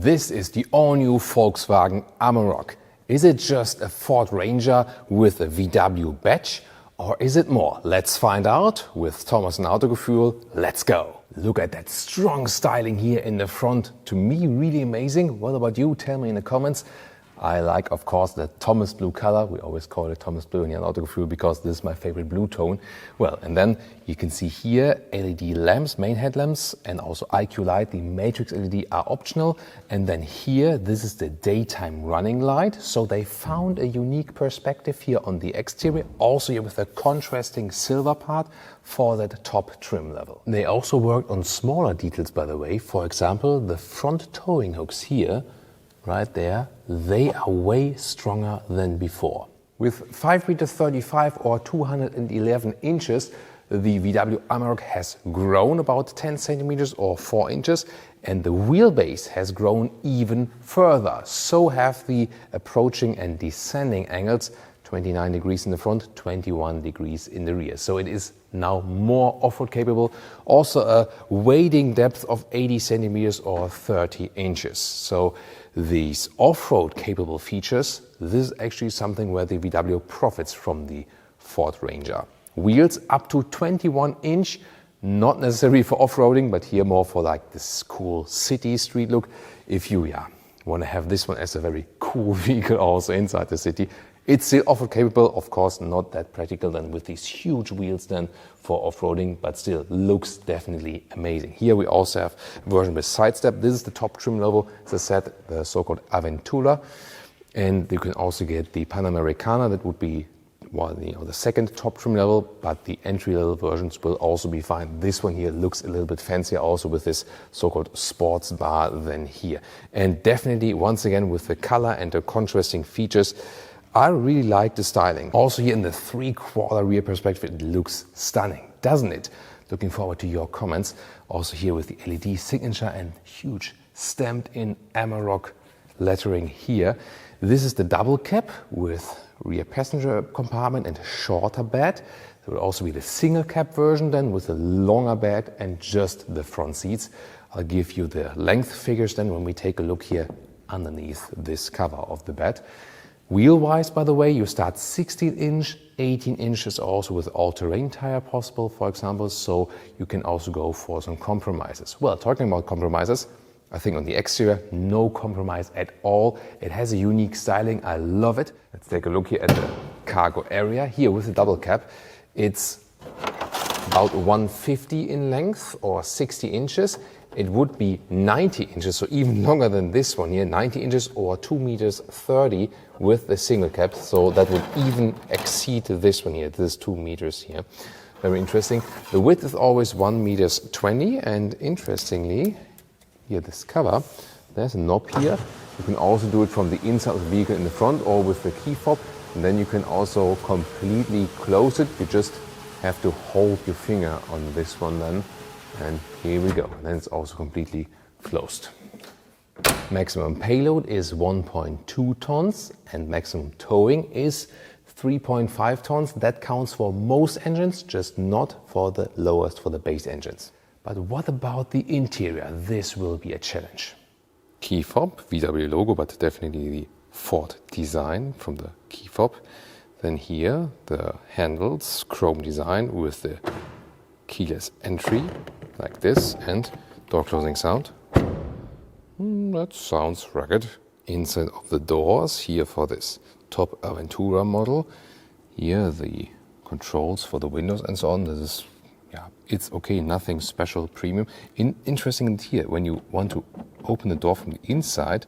This is the all-new Volkswagen Amarok. Is it just a Ford Ranger with a VW badge? Or is it more? Let's find out with Thomas and Autogefühl. Let's go! Look at that strong styling here in the front. To me, really amazing. What about you? Tell me in the comments. I like, of course, the Thomas blue color. We always call it Thomas blue in the Autogefühl because this is my favorite blue tone. Well, and then you can see here LED lamps, main headlamps, and also IQ light. The matrix LED are optional. And then here, this is the daytime running light. So they found a unique perspective here on the exterior, also here with a contrasting silver part for that top trim level. They also worked on smaller details, by the way. For example, the front towing hooks here, right there, they are way stronger than before. With 5.35 m or 211 inches, the VW Amarok has grown about 10 centimeters or 4 inches, and the wheelbase has grown even further. So have the approaching and descending angles, 29 degrees in the front, 21 degrees in the rear. So it is now more off-road capable. Also a wading depth of 80 centimeters or 30 inches. So these off-road capable features, this is actually something where the VW profits from the Ford Ranger. Wheels up to 21 inch, not necessarily for off-roading, but here more for like this cool city street look. If you want to have this one as a very cool vehicle also inside the city, it's still off-road capable, of course, not that practical then with these huge wheels then for off-roading, but still looks definitely amazing. Here we also have a version with side step. This is the top trim level, as I said, the so-called Aventura. And you can also get the Panamericana, that would be the second top trim level, but the entry-level versions will also be fine. This one here looks a little bit fancier also with this so-called sports bar than here. And definitely, once again, with the color and the contrasting features, I really like the styling. Also here in the 3/4 rear perspective, it looks stunning, doesn't it? Looking forward to your comments. Also here with the LED signature and huge stamped in Amarok lettering here. This is the double cab with rear passenger compartment and shorter bed. There will also be the single cab version then with a longer bed and just the front seats. I'll give you the length figures then when we take a look here underneath this cover of the bed. Wheel-wise, by the way, you start 16 inch, 18 inches also with all-terrain tire possible, for example, so you can also go for some compromises. Well, talking about compromises, I think on the exterior, no compromise at all. It has a unique styling, I love it. Let's take a look here at the cargo area. Here with the double cab, it's about 150 in length or 60 inches. It would be 90 inches, so even longer than this one here, 90 inches or 2 meters 30 with the single cab. So that would even exceed this one here, this 2 meters here. Very interesting. The width is always 1 meters 20, and interestingly, here this cover, there's a knob here. You can also do it from the inside of the vehicle in the front or with the key fob. And then you can also completely close it. You just have to hold your finger on this one then. And here we go. And then it's also completely closed. Maximum payload is 1.2 tons and maximum towing is 3.5 tons. That counts for most engines, just not for the lowest, for the base engines. But what about the interior? This will be a challenge. Key fob, VW logo, but definitely the Ford design from the key fob. Then here the handles, chrome design with the keyless entry like this and door closing sound. That sounds rugged. Inside of the doors here for this top Aventura model. Here the controls for the windows and so on. This is, it's okay, nothing special, premium. Interesting here, when you want to open the door from the inside,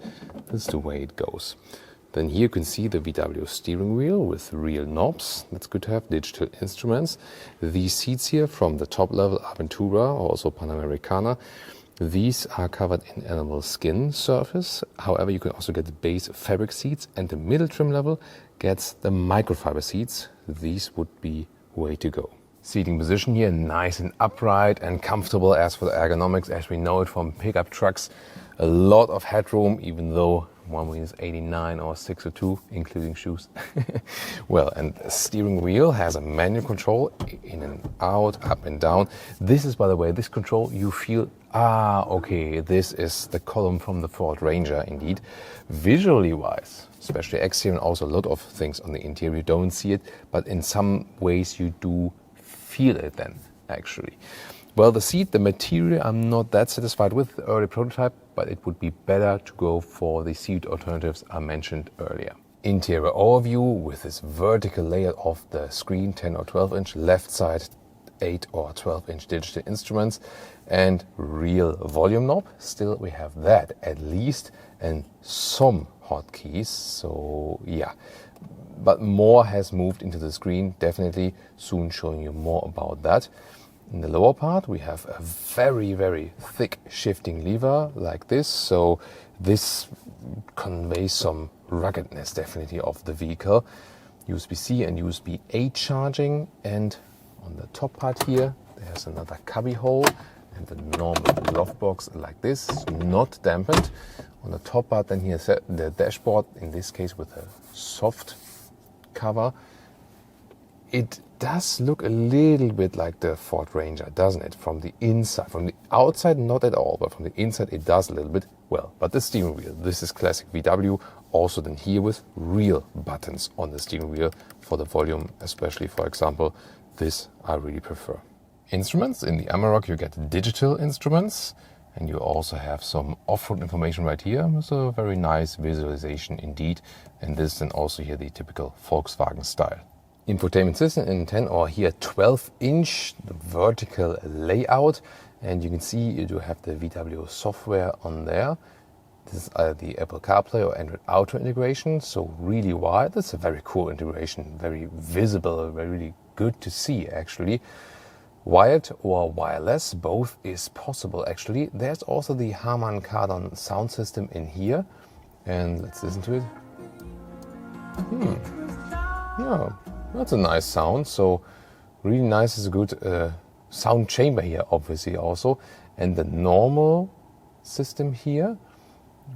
this is the way it goes. Then here you can see the VW steering wheel with real knobs. That's good to have, digital instruments. These seats here from the top level Aventura, also Panamericana, these are covered in animal skin surface. However, you can also get the base fabric seats, and the middle trim level gets the microfiber seats. These would be way to go. Seating position here, nice and upright and comfortable. As for the ergonomics, as we know it from pickup trucks, a lot of headroom, even though one wheel is 89 or 602, including shoes. Well, and the steering wheel has a manual control, in and out, up and down. This is, by the way, this control you feel, okay, this is the column from the Ford Ranger, indeed. Visually wise, especially exterior and also a lot of things on the interior, you don't see it, but in some ways you do feel it then, actually. Well, the seat, the material, I'm not that satisfied with the early prototype, but it would be better to go for the seat alternatives I mentioned earlier. Interior overview with this vertical layout of the screen, 10 or 12 inch, left side 8 or 12 inch digital instruments and real volume knob. Still we have that at least, and some hotkeys, so yeah. But more has moved into the screen, definitely, soon showing you more about that. In the lower part we have a very, very thick shifting lever like this, so this conveys some ruggedness definitely of the vehicle. USB-C and USB-A charging, and on the top part here there's another cubby hole and the normal glove box like this, not dampened. On the top part then here's the dashboard, in this case with a soft cover. It does look a little bit like the Ford Ranger, doesn't it? From the inside, from the outside not at all, but from the inside it does a little bit. Well, but the steering wheel, this is classic VW, also then here with real buttons on the steering wheel for the volume, especially for example, this I really prefer. Instruments, in the Amarok you get digital instruments, and you also have some off-road information right here. It's a very nice visualization indeed, and this then also here the typical Volkswagen style. Infotainment system in 10 or here 12 inch, the vertical layout, and you can see you do have the VW software on there. This is either the Apple CarPlay or Android Auto integration, so really wide. That's a very cool integration, very visible, very really good to see actually. Wired or wireless, both is possible actually. There's also the Harman Kardon sound system in here, and let's listen to it. Yeah. That's a nice sound, so really nice, is a good sound chamber here obviously also. And the normal system here,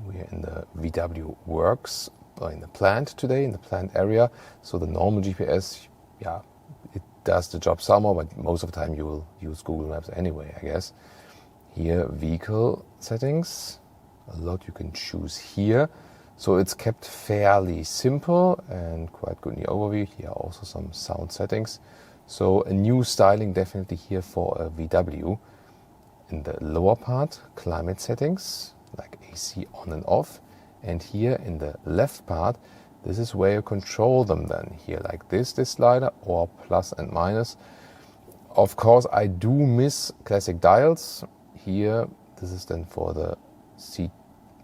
we're in the VW Works, in the plant today, in the plant area. So the normal GPS, yeah, it does the job somehow, but most of the time you will use Google Maps anyway, I guess. Here, vehicle settings, a lot you can choose here. So it's kept fairly simple and quite good in the overview. Here are also some sound settings. So a new styling definitely here for a VW. In the lower part, climate settings, like AC on and off. And here in the left part, this is where you control them then. Here like this slider, or plus and minus. Of course, I do miss classic dials. Here, this is then for the seat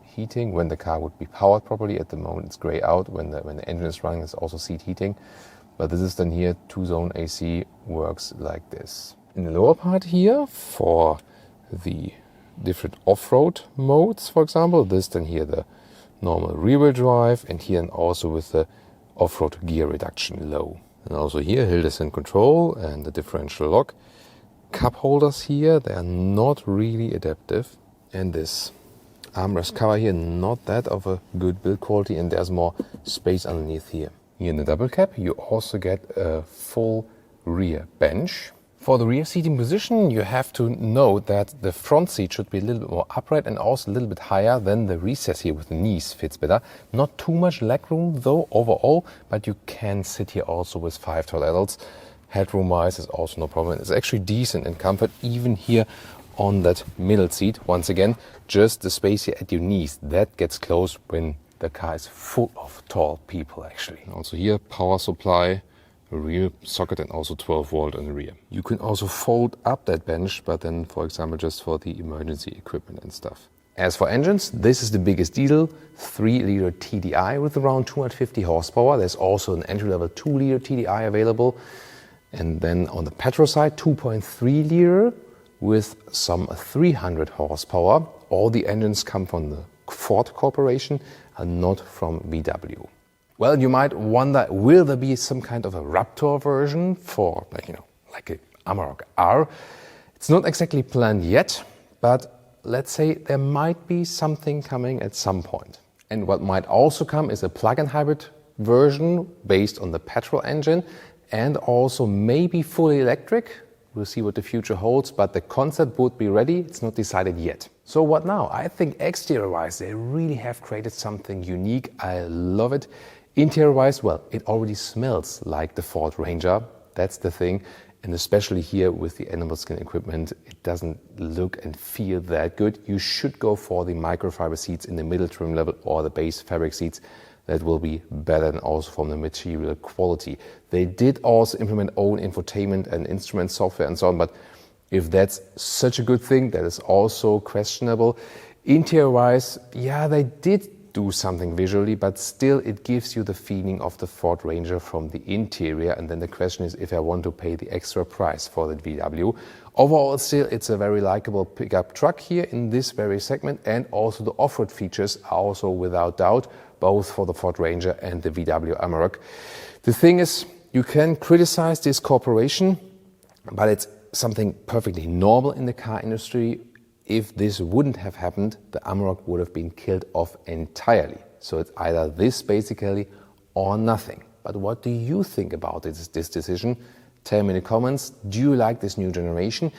heating when the car would be powered properly. At the moment it's grey out. When the engine is running, it's also seat heating. But this is then here, 2-zone AC works like this. In the lower part here, for the different off-road modes, for example, this then here the normal rear-wheel drive, and here and also with the off-road gear reduction low. And also here, hill descent control and the differential lock. Cup holders here, they are not really adaptive. And this armrest cover here, not that of a good build quality, and there's more space underneath here. Here in the double cab you also get a full rear bench. For the rear seating position you have to note that the front seat should be a little bit more upright and also a little bit higher than the recess here with the knees fits better. Not too much leg room though overall, but you can sit here also with 5 tall adults. Headroom wise is also no problem. It's actually decent in comfort even here on that middle seat. Once again, just the space here at your knees, that gets closed when the car is full of tall people actually. Also here, power supply, a rear socket and also 12 volt on the rear. You can also fold up that bench, but then for example just for the emergency equipment and stuff. As for engines, this is the biggest diesel, 3-liter TDI with around 250 horsepower. There's also an entry-level 2-liter TDI available. And then on the petrol side, 2.3-liter with some 300 horsepower. All the engines come from the Ford Corporation and not from VW. Well, you might wonder, will there be some kind of a Raptor version for, like a Amarok R? It's not exactly planned yet, but let's say there might be something coming at some point. And what might also come is a plug-in hybrid version based on the petrol engine and also maybe fully electric. We'll see what the future holds, but the concept would be ready. It's not decided yet. So what now? I think exterior-wise, they really have created something unique. I love it. Interior-wise, well, it already smells like the Ford Ranger. That's the thing. And especially here with the animal skin equipment, it doesn't look and feel that good. You should go for the microfiber seats in the middle trim level or the base fabric seats. That will be better and also from the material quality. They did also implement own infotainment and instrument software and so on, but if that's such a good thing, that is also questionable. Interior-wise, yeah, they did do something visually, but still it gives you the feeling of the Ford Ranger from the interior. And then the question is if I want to pay the extra price for the VW. Overall, still, it's a very likable pickup truck here in this very segment, and also the off-road features are also without doubt, both for the Ford Ranger and the VW Amarok. The thing is, you can criticize this cooperation, but it's something perfectly normal in the car industry. If this wouldn't have happened, the Amarok would have been killed off entirely. So it's either this basically or nothing. But what do you think about this decision? Tell me in the comments. Do you like this new generation?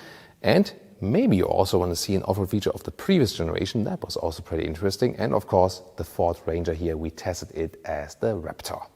And maybe you also want to see an off-road feature of the previous generation. That was also pretty interesting. And of course, the Ford Ranger here, we tested it as the Raptor.